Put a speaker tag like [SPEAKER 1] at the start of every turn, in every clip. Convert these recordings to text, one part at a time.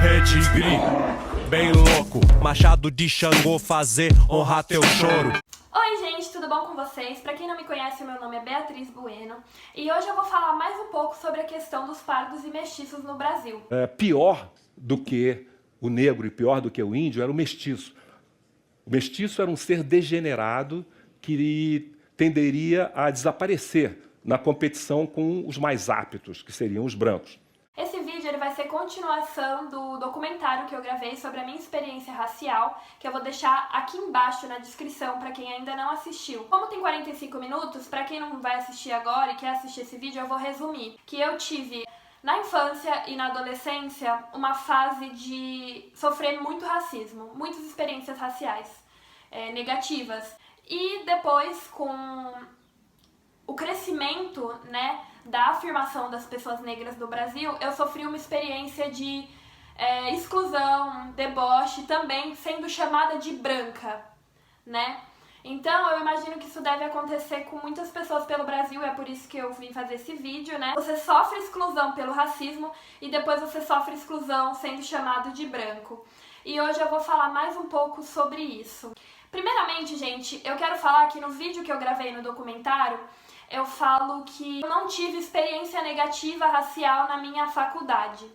[SPEAKER 1] tigre, bem louco, machado de Xangô fazer honrar teu choro.
[SPEAKER 2] Oi gente, tudo bom com vocês? Pra quem não me conhece, meu nome é Beatriz Bueno e hoje eu vou falar mais um pouco sobre a questão dos pardos e mestiços no Brasil.
[SPEAKER 3] Pior do que o negro e pior do que o índio era o mestiço. O mestiço era um ser degenerado que tenderia a desaparecer na competição com os mais aptos, que seriam os brancos.
[SPEAKER 2] Esse vídeo ele vai ser continuação do documentário que eu gravei sobre a minha experiência racial, que eu vou deixar aqui embaixo na descrição para quem ainda não assistiu. Como tem 45 minutos, para quem não vai assistir agora e quer assistir esse vídeo, eu vou resumir. Que eu tive na infância e na adolescência uma fase de sofrer muito racismo, muitas experiências raciais negativas. E depois, com o crescimento, né, da afirmação das pessoas negras do Brasil, eu sofri uma experiência de exclusão, deboche, também sendo chamada de branca, né? Então eu imagino que isso deve acontecer com muitas pessoas pelo Brasil, é por isso que eu vim fazer esse vídeo, né? Você sofre exclusão pelo racismo e depois você sofre exclusão sendo chamado de branco. E hoje eu vou falar mais um pouco sobre isso. Primeiramente, gente, eu quero falar que no vídeo que eu gravei no documentário, eu falo que eu não tive experiência negativa racial na minha faculdade.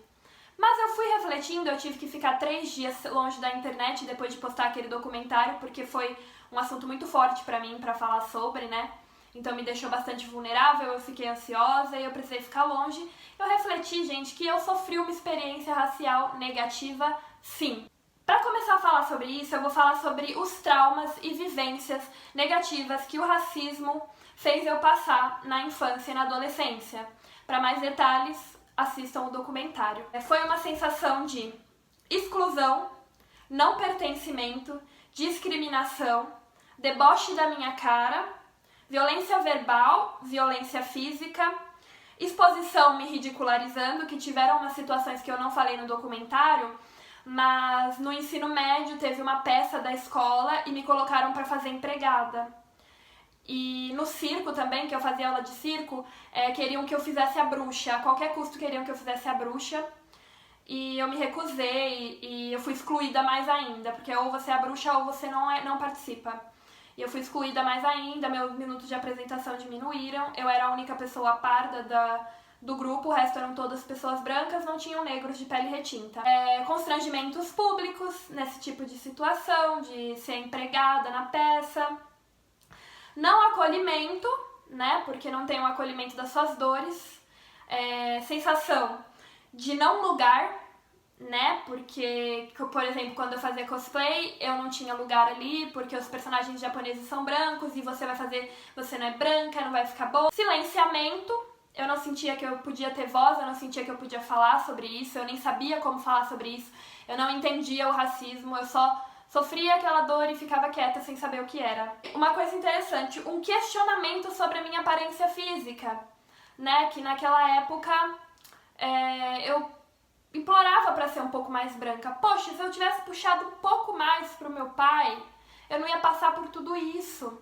[SPEAKER 2] Mas eu fui refletindo, eu tive que ficar 3 dias longe da internet depois de postar aquele documentário, porque foi um assunto muito forte pra mim pra falar sobre, né? Então me deixou bastante vulnerável, eu fiquei ansiosa e eu precisei ficar longe. Eu refleti, gente, que eu sofri uma experiência racial negativa, sim. Para começar a falar sobre isso, eu vou falar sobre os traumas e vivências negativas que o racismo fez eu passar na infância e na adolescência. Para mais detalhes, assistam o documentário. Foi uma sensação de exclusão, não pertencimento, discriminação, deboche da minha cara, violência verbal, violência física, exposição me ridicularizando, que tiveram umas situações que eu não falei no documentário, mas no ensino médio teve uma peça da escola e me colocaram para fazer empregada. E no circo também, que eu fazia aula de circo, queriam que eu fizesse a bruxa, a qualquer custo queriam que eu fizesse a bruxa. E eu me recusei e eu fui excluída mais ainda, porque ou você é a bruxa ou você não participa. E eu fui excluída mais ainda, meus minutos de apresentação diminuíram, eu era a única pessoa parda do grupo, o resto eram todas pessoas brancas, não tinham negros de pele retinta. Constrangimentos públicos nesse tipo de situação, de ser empregada na peça. Não acolhimento, né, porque não tem o acolhimento das suas dores. Sensação de não lugar, né, porque, por exemplo, quando eu fazia cosplay, eu não tinha lugar ali, porque os personagens japoneses são brancos e você não é branca, não vai ficar bom. Silenciamento, eu não sentia que eu podia ter voz, eu não sentia que eu podia falar sobre isso, eu nem sabia como falar sobre isso, eu não entendia o racismo, eu só sofria aquela dor e ficava quieta sem saber o que era. Uma coisa interessante, um questionamento sobre a minha aparência física, né, que naquela época eu implorava para ser um pouco mais branca. Poxa, se eu tivesse puxado um pouco mais pro meu pai, eu não ia passar por tudo isso,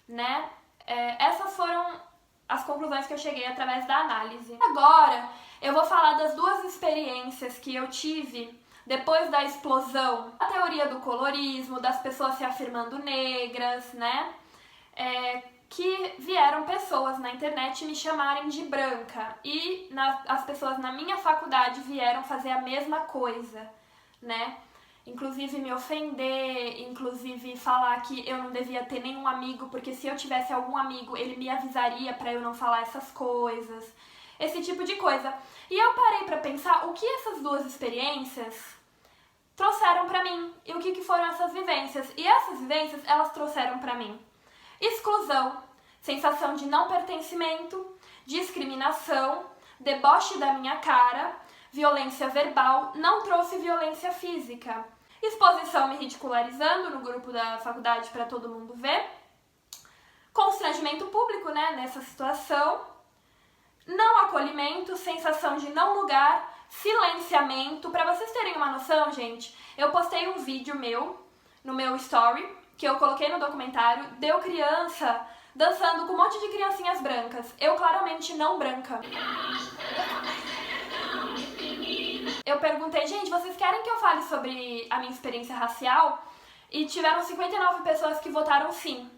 [SPEAKER 2] né? Essas foram as conclusões que eu cheguei através da análise. Agora, eu vou falar das 2 experiências que eu tive depois da explosão, a teoria do colorismo, das pessoas se afirmando negras, né? Que vieram pessoas na internet me chamarem de branca e as pessoas na minha faculdade vieram fazer a mesma coisa, né? Inclusive me ofender, inclusive falar que eu não devia ter nenhum amigo, porque se eu tivesse algum amigo, ele me avisaria pra eu não falar essas coisas, esse tipo de coisa. E eu parei pra pensar o que essas 2 experiências trouxeram pra mim e o que foram essas vivências. E essas vivências, elas trouxeram pra mim exclusão, sensação de não pertencimento, discriminação, deboche da minha cara, violência verbal, não trouxe violência física. Exposição me ridicularizando no grupo da faculdade para todo mundo ver. Constrangimento público, né, nessa situação. Não acolhimento, sensação de não lugar, silenciamento. Para vocês terem uma noção, gente, eu postei um vídeo meu no meu story, que eu coloquei no documentário, deu criança dançando com um monte de criancinhas brancas. Eu claramente não branca. eu perguntei, gente, vocês querem que eu fale sobre a minha experiência racial? E tiveram 59 pessoas que votaram sim.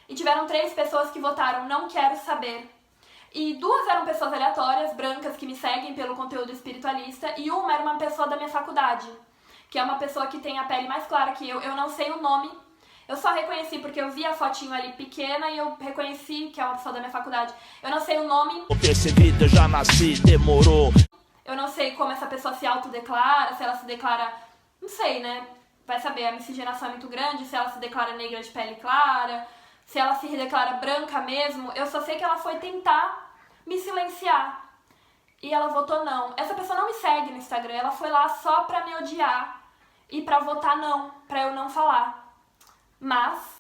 [SPEAKER 2] E tiveram 3 pessoas que votaram não quero saber. E 2 eram pessoas aleatórias, brancas, que me seguem pelo conteúdo espiritualista, e uma era uma pessoa da minha faculdade, que é uma pessoa que tem a pele mais clara que eu não sei o nome. Eu só reconheci porque eu vi a fotinho ali pequena e eu reconheci que é uma pessoa da minha faculdade. Eu não sei o nome.
[SPEAKER 4] Esse vida eu já nasci, demorou.
[SPEAKER 2] Eu não sei como essa pessoa se autodeclara, se ela se declara... Não sei, né? Vai saber, a miscigenação é muito grande, se ela se declara negra de pele clara, se ela se declara branca mesmo. Eu só sei que ela foi tentar me silenciar. E ela votou não. Essa pessoa não me segue no Instagram, ela foi lá só pra me odiar e pra votar não, pra eu não falar. Mas...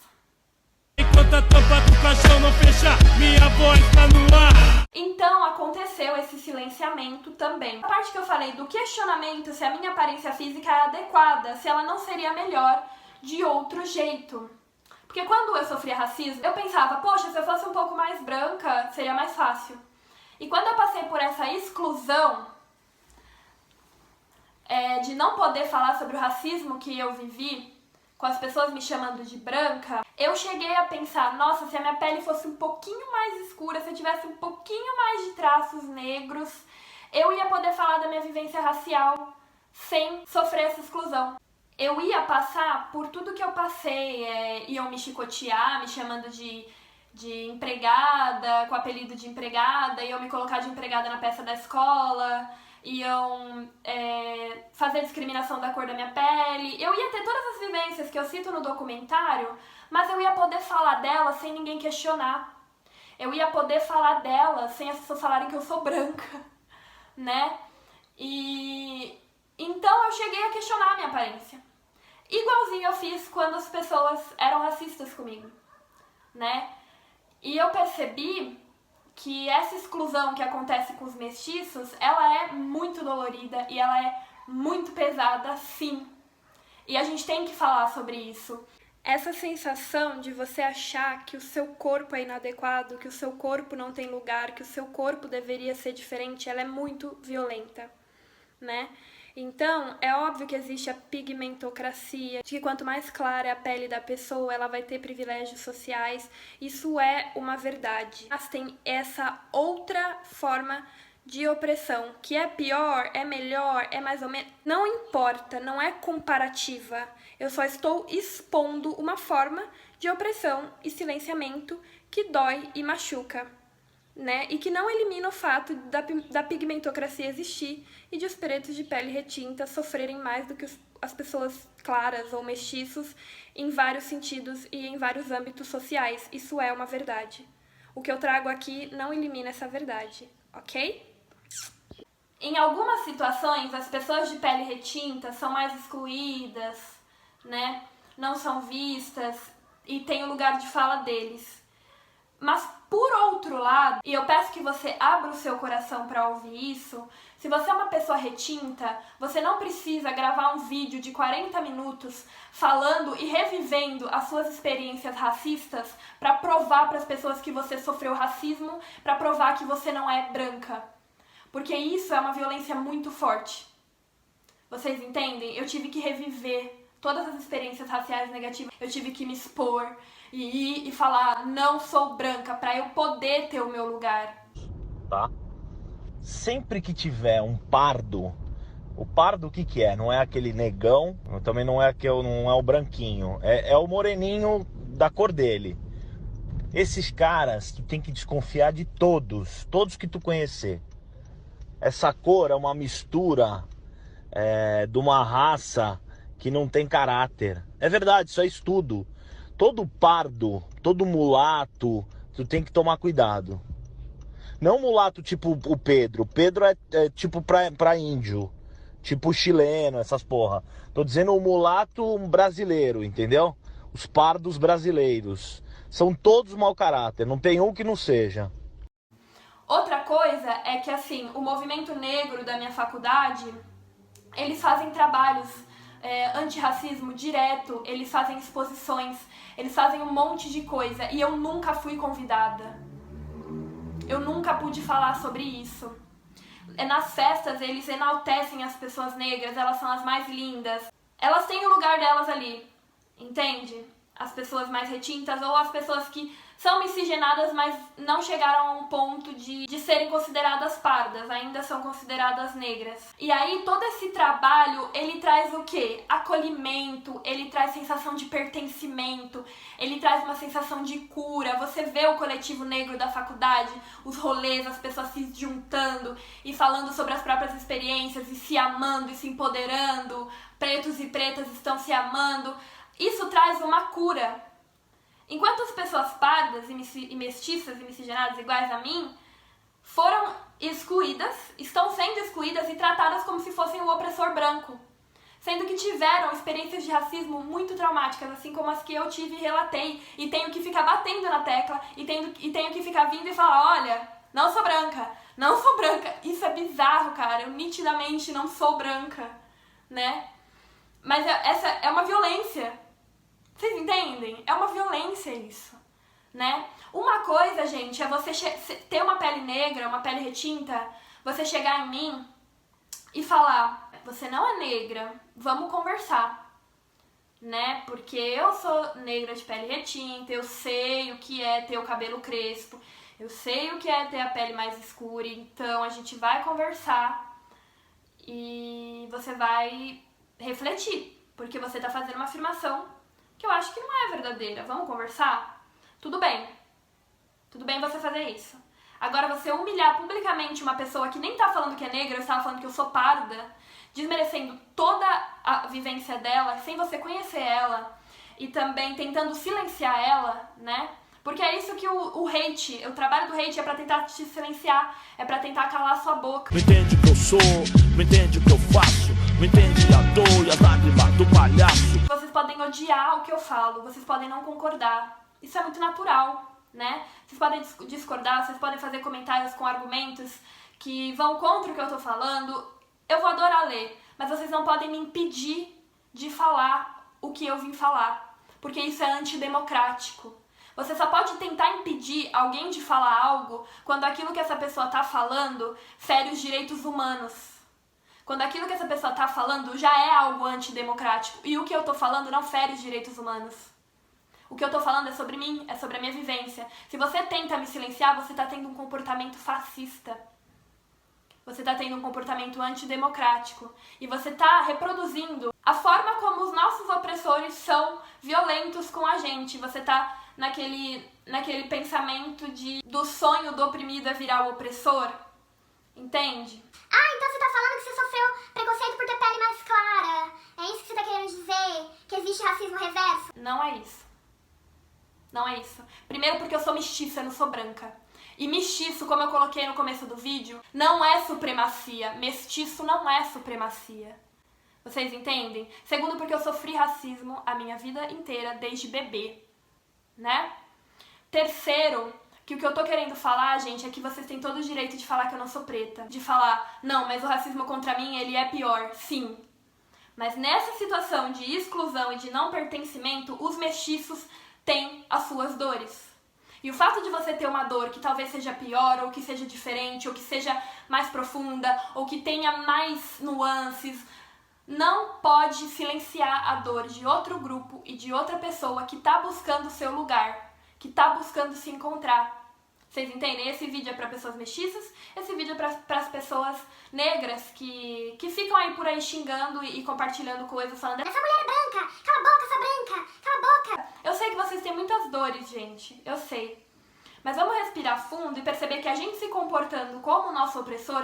[SPEAKER 1] Enquanto a tampa do caixão não fechar, minha voz tá no ar.
[SPEAKER 2] Então aconteceu esse silenciamento também. A parte que eu falei do questionamento se a minha aparência física é adequada, se ela não seria melhor de outro jeito. Porque quando eu sofria racismo, eu pensava, poxa, se eu fosse um pouco mais branca, seria mais fácil. E quando eu passei por essa exclusão de não poder falar sobre o racismo que eu vivi, com as pessoas me chamando de branca, eu cheguei a pensar, nossa, se a minha pele fosse um pouquinho mais escura, se eu tivesse um pouquinho mais de traços negros, eu ia poder falar da minha vivência racial sem sofrer essa exclusão. Eu ia passar por tudo que eu passei, iam me chicotear, me chamando de empregada, com apelido de empregada, iam me colocar de empregada na peça da escola, iam fazer discriminação da cor da minha pele. Eu ia ter todas as vivências que eu cito no documentário, mas eu ia poder falar delas sem ninguém questionar. Eu ia poder falar delas sem as pessoas falarem que eu sou branca, né? E então eu cheguei a questionar a minha aparência. Igualzinho eu fiz quando as pessoas eram racistas comigo, né? E eu percebi que essa exclusão que acontece com os mestiços, ela é muito dolorida e ela é muito pesada, sim. E a gente tem que falar sobre isso. Essa sensação de você achar que o seu corpo é inadequado, que o seu corpo não tem lugar, que o seu corpo deveria ser diferente, ela é muito violenta, né? Então, é óbvio que existe a pigmentocracia, de que quanto mais clara é a pele da pessoa, ela vai ter privilégios sociais. Isso é uma verdade. Mas tem essa outra forma de opressão, que é pior, é melhor, é mais ou menos... Não importa, não é comparativa. Eu só estou expondo uma forma de opressão e silenciamento que dói e machuca, né? E que não elimina o fato da pigmentocracia existir e de os pretos de pele retinta sofrerem mais do que as pessoas claras ou mestiços em vários sentidos e em vários âmbitos sociais. Isso é uma verdade. O que eu trago aqui não elimina essa verdade, ok? Em algumas situações, as pessoas de pele retinta são mais excluídas, né? Não são vistas e tem o lugar de fala deles. Mas, por outro lado, e eu peço que você abra o seu coração para ouvir isso, se você é uma pessoa retinta, você não precisa gravar um vídeo de 40 minutos falando e revivendo as suas experiências racistas para provar para as pessoas que você sofreu racismo, para provar que você não é branca. Porque isso é uma violência muito forte. Vocês entendem? Eu tive que reviver todas as experiências raciais negativas. Eu tive que me expor e ir e falar, não sou branca, pra eu poder ter o meu lugar.
[SPEAKER 4] Tá? Sempre que tiver um pardo, o pardo o que que é? Não é aquele negão, também não é o branquinho, é o moreninho da cor dele. Esses caras, tu tem que desconfiar de todos que tu conhecer. Essa cor é uma mistura de uma raça que não tem caráter. É verdade, isso é estudo. Todo pardo, todo mulato, tu tem que tomar cuidado. Não mulato tipo o Pedro. O Pedro é tipo pra índio. Tipo chileno, essas porra. Tô dizendo o mulato brasileiro, entendeu? Os pardos brasileiros. São todos mau caráter, não tem um que não seja.
[SPEAKER 2] Outra coisa é que, assim, o movimento negro da minha faculdade, eles fazem trabalhos antirracismo direto, eles fazem exposições, eles fazem um monte de coisa e eu nunca fui convidada. Eu nunca pude falar sobre isso. Nas festas eles enaltecem as pessoas negras, elas são as mais lindas. Elas têm o lugar delas ali, entende? As pessoas mais retintas ou as pessoas que são miscigenadas, mas não chegaram a um ponto de serem consideradas pardas, ainda são consideradas negras. E aí todo esse trabalho, ele traz o quê? Acolhimento, ele traz sensação de pertencimento, ele traz uma sensação de cura. Você vê o coletivo negro da faculdade, os rolês, as pessoas se juntando e falando sobre as próprias experiências e se amando e se empoderando, pretos e pretas estão se amando. Isso traz uma cura. Enquanto as pessoas pardas e mestiças e miscigenadas iguais a mim foram excluídas, estão sendo excluídas e tratadas como se fossem o opressor branco, sendo que tiveram experiências de racismo muito traumáticas, assim como as que eu tive e relatei, e tenho que ficar batendo na tecla, e tenho que ficar vindo e falar, olha, não sou branca, não sou branca. Isso é bizarro, cara, eu nitidamente não sou branca, né? Mas essa é uma violência. Vocês entendem? É uma violência isso, né? Uma coisa, gente, é você ter uma pele negra, uma pele retinta, você chegar em mim e falar, você não é negra, vamos conversar, né? Porque eu sou negra de pele retinta, eu sei o que é ter o cabelo crespo, eu sei o que é ter a pele mais escura, então a gente vai conversar e você vai refletir, porque você tá fazendo uma afirmação que eu acho que não é verdadeira. Vamos conversar? Tudo bem você fazer isso. Agora, você humilhar publicamente uma pessoa que nem tá falando que é negra, estava falando que eu sou parda, desmerecendo toda a vivência dela, sem você conhecer ela, e também tentando silenciar ela, né? Porque é isso que o hate, o trabalho do hate é pra tentar te silenciar, é pra tentar calar a sua boca.
[SPEAKER 5] Não entende o que eu sou, não entende o que eu faço, não entende a dor e as lágrimas do palhaço.
[SPEAKER 2] Vocês podem odiar o que eu falo, vocês podem não concordar. Isso é muito natural, né? Vocês podem discordar, vocês podem fazer comentários com argumentos que vão contra o que eu tô falando. Eu vou adorar ler, mas vocês não podem me impedir de falar o que eu vim falar, porque isso é antidemocrático. Você só pode tentar impedir alguém de falar algo quando aquilo que essa pessoa tá falando fere os direitos humanos. Quando aquilo que essa pessoa tá falando já é algo antidemocrático e o que eu tô falando não fere os direitos humanos. O que eu tô falando é sobre mim, é sobre a minha vivência. Se você tenta me silenciar, você tá tendo um comportamento fascista. Você tá tendo um comportamento antidemocrático. E você tá reproduzindo a forma como os nossos opressores são violentos com a gente. Você tá naquele pensamento do sonho do oprimido é virar o opressor. Entende?
[SPEAKER 6] Ah, então você tá falando que você sofreu preconceito por ter pele mais clara. É isso que você tá querendo dizer? Que existe racismo reverso?
[SPEAKER 2] Não é isso. Não é isso. Primeiro porque eu sou mestiça, eu não sou branca. E mestiço, como eu coloquei no começo do vídeo, não é supremacia. Mestiço não é supremacia. Vocês entendem? Segundo porque eu sofri racismo a minha vida inteira, desde bebê, né? Terceiro, que o que eu tô querendo falar, gente, é que vocês têm todo o direito de falar que eu não sou preta. De falar, não, mas o racismo contra mim, ele é pior. Sim. Mas nessa situação de exclusão e de não pertencimento, os mestiços têm as suas dores. E o fato de você ter uma dor que talvez seja pior, ou que seja diferente, ou que seja mais profunda, ou que tenha mais nuances, não pode silenciar a dor de outro grupo e de outra pessoa que tá buscando o seu lugar, que tá buscando se encontrar. Vocês entendem? Esse vídeo é para pessoas mestiças, esse vídeo é para as pessoas negras que ficam aí por aí xingando e compartilhando coisas, falando
[SPEAKER 6] Essa mulher é branca! Cala a boca, essa branca! Cala a boca!
[SPEAKER 2] Eu sei que vocês têm muitas dores, gente, eu sei. Mas vamos respirar fundo e perceber que a gente se comportando como o nosso opressor,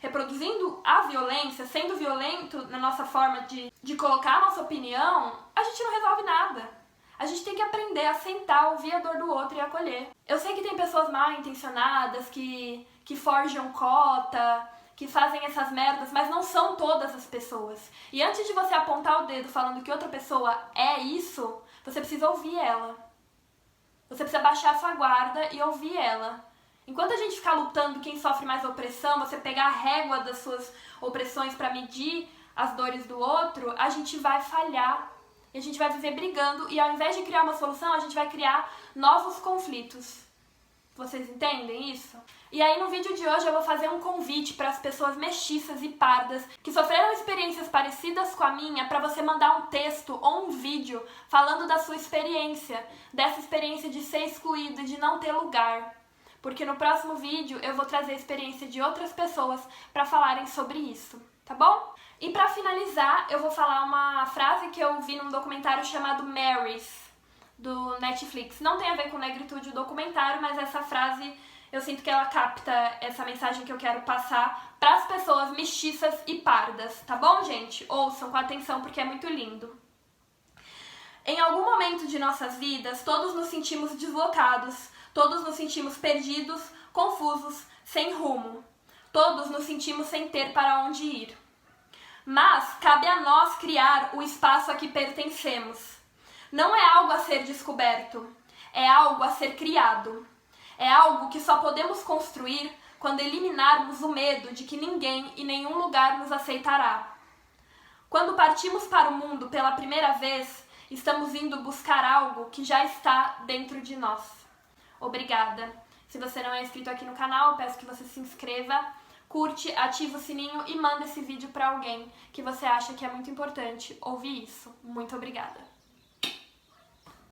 [SPEAKER 2] reproduzindo a violência, sendo violento na nossa forma de colocar a nossa opinião, a gente não resolve nada. A gente tem que aprender a sentar, ouvir a dor do outro e acolher. Eu sei que tem pessoas mal intencionadas, que forjam cota, que fazem essas merdas, mas não são todas as pessoas. E antes de você apontar o dedo falando que outra pessoa é isso, você precisa ouvir ela. Você precisa baixar a sua guarda e ouvir ela. Enquanto a gente ficar lutando quem sofre mais opressão, você pegar a régua das suas opressões para medir as dores do outro, a gente vai falhar. E a gente vai viver brigando e ao invés de criar uma solução, a gente vai criar novos conflitos. Vocês entendem isso? E aí no vídeo de hoje eu vou fazer um convite para as pessoas mestiças e pardas que sofreram experiências parecidas com a minha, para você mandar um texto ou um vídeo falando da sua experiência, dessa experiência de ser excluído e de não ter lugar. Porque no próximo vídeo eu vou trazer a experiência de outras pessoas para falarem sobre isso, tá bom? E para finalizar, eu vou falar uma frase que eu vi num documentário chamado Marys, do Netflix. Não tem a ver com negritude o documentário, mas essa frase eu sinto que ela capta essa mensagem que eu quero passar para as pessoas mestiças e pardas, tá bom, gente? Ouçam com atenção porque é muito lindo. Em algum momento de nossas vidas, todos nos sentimos deslocados, todos nos sentimos perdidos, confusos, sem rumo. Todos nos sentimos sem ter para onde ir. Mas cabe a nós criar o espaço a que pertencemos. Não é algo a ser descoberto, é algo a ser criado. É algo que só podemos construir quando eliminarmos o medo de que ninguém e nenhum lugar nos aceitará. Quando partimos para o mundo pela primeira vez, estamos indo buscar algo que já está dentro de nós. Obrigada. Se você não é inscrito aqui no canal, eu peço que você se inscreva, curte, ativa o sininho e manda esse vídeo para alguém que você acha que é muito importante ouvir isso. Muito obrigada.